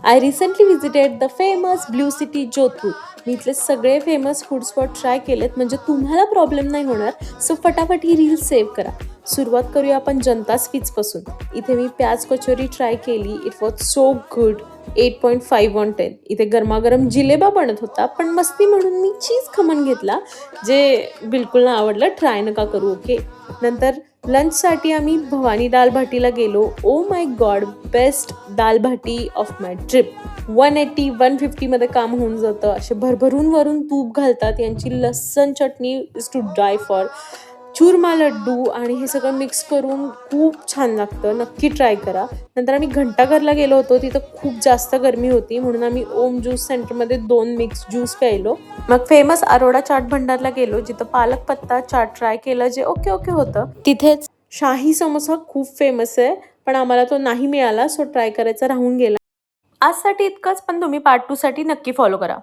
I recently visited the famous blue city Jodhpur. मी इथले सगळे फेमस फूड स्पॉट ट्राय केलेत, म्हणजे तुम्हाला प्रॉब्लेम नाही होणार. सो फटाफट ही रील सेव्ह करा. सुरुवात करूया आपण जनता स्वीट्सपासून. इथे मी प्याज कचोरी ट्राय केली. It was so good. 8.5 on 10. इथे गरमागरम जिलेबा बनत होता, पण मस्ती म्हणून मी चीज खमण घेतला, जे बिलकुल नाही आवडलं. ट्राय नका करू, ओके. नंतर लंचसाठी आम्ही भवानी दाल भाटीला गेलो. Oh my God, best dal baati of my trip. 180-150 मध्ये काम होऊन जातं. असे भरभरून वरून तूप घालतात. यांची लसण चटणी इज टू डाय फॉर. चूरमा लड्डू आणि हे सगळं मिक्स करून खूप छान लागतं. नक्की ट्राय करा. नंतर आम्ही घंटाघरला गेलो होतो. तिथं खूप जास्त गरमी होती, म्हणून आम्ही ओम ज्यूस सेंटरमध्ये 2 मिक्स ज्यूस प्यायलो. मग फेमस अरोडा चाट भंडारला गेलो, जिथं पालक पत्ता चाट ट्राय केलं, जे ओके ओके होतं. तिथेच शाही समोसा खूप फेमस आहे, पण आम्हाला तो नाही मिळाला, सो ट्राय करायचा राहून गेला. आजसाठी इतकंच, पण तुम्ही पार्ट 2 साठी नक्की फॉलो करा.